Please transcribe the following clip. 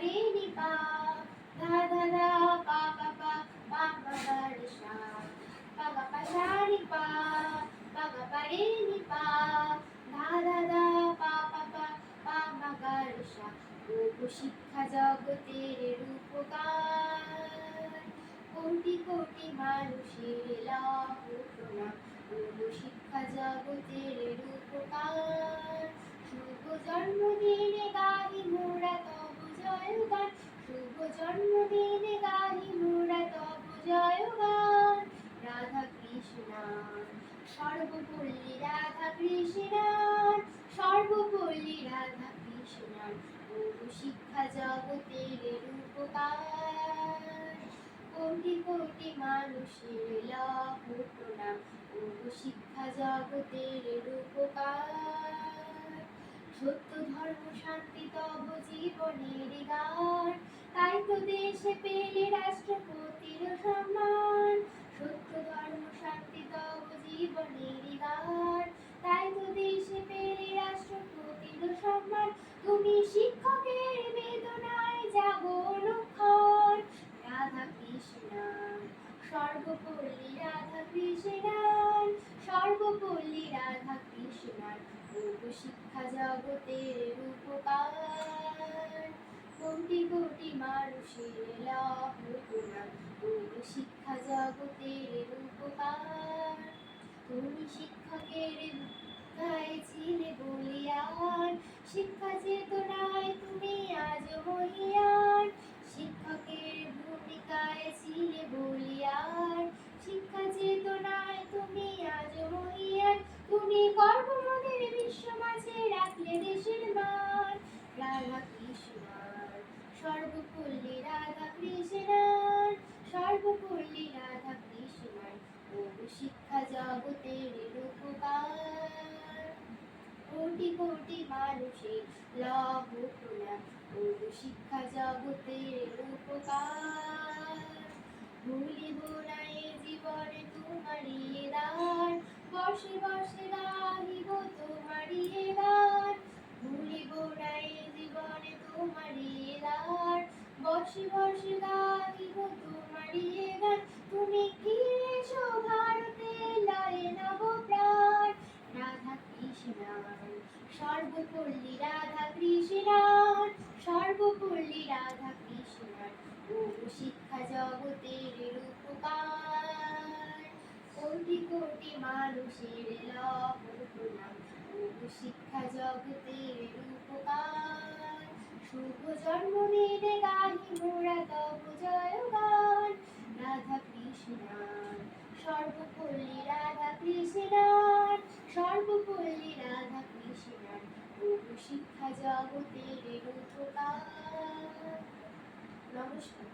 রে নি পা ধা ধা ধা পা পা পা পা মা গা রে সা পা গা পা সা নি পা পা গা পা রে নি পা ধা ধা ধা পা পা পা পা মা গা রে সা ওগো শিক্ষা জগতের রূপকার কোটি কোটি মানুষের লাভ প্রণাম ওগো শিক্ষা জগতের রূপকার শুভ জন্মদিনে গাহি মোরা তব জয়গান শুভ জন্মদিনে গাহি মোরা তব জয়গান রাধা কৃষ্ণার সর্বপল্লী রাধা কৃষ্ণার সর্বপল্লী রাধা কৃষ্ণার ওগো শিক্ষা জগতের রূপকার কোটি কোটি মানুষের লাভ প্রণাম ওগো শিক্ষা জগতের রূপকার সত্য ধর্ম শান্তি তব জীবনের গান তাই তো দেশে পেলে রাষ্ট্রপতির সম্মান সত্য ধর্ম শান্তি তব জীবনের গান তাই তো দেশে পেলে রাষ্ট্রপতির সম্মান তুমি শিক্ষকের বেদনায় জাগো অনুক্ষণ রাধা কৃষ্ণার সর্বপল্লী রাধা কৃষ্ণার সর্বপল্লী রাধা কৃষ্ণার ওগো শিক্ষা জগতের রূপকার কোটি কোটি মানুষের লাভ প্রণাম ওগো শিক্ষা জগতের রূপকার তুমি শিক্ষকের গাইছিলে বলিয়ান শিক্ষা চেতনায় তুমি আজ মহিয়ান শিক্ষকের ভূমিকায় ছিলে বলিয়ান শিক্ষা চেতনায় তুমি আজ মহিয়ান তুমি কর্মমদের বিশ্ব মাঝে রাখলে দেশের মান রাধা কৃষ্ণার সর্বপল্লী রাধা কৃষ্ণার সর্বপল্লী রাধা কৃষ্ণার ওগো শিক্ষা জগতের রূপকার কোটি কোটি মানুষের লাভ প্রণাম ওগো শিক্ষা জগতের রূপকার ভুলিব না এ জীবনে তোমারই এ দান বর্ষে বর্ষে গাহিব তোমারই এ গান ভুলিব না এ জীবনে তোমারই এ দান বর্ষে বর্ষে গাহিব তোমারই এ গান তুমি কি এসো ভারতে লয়ে নব প্রাণ রাধা কৃষ্ণার সর্বপল্লী রাধা কৃষ্ণার সর্বপল্লী রাধা কৃষ্ণার ওগো শিক্ষা জগতের রূপকার কোটি কোটি মানুষের লাভ প্রণাম ওগো শিক্ষা জগতের রূপকার শুভ জন্মদিনে গাহি মোরা তব জয়গান রাধা কৃষ্ণার সর্বপল্লী রাধা কৃষ্ণার সর্বপল্লী রাধা কৃষ্ণার ওগো শিক্ষা জগতের রূপকার নমস্কার।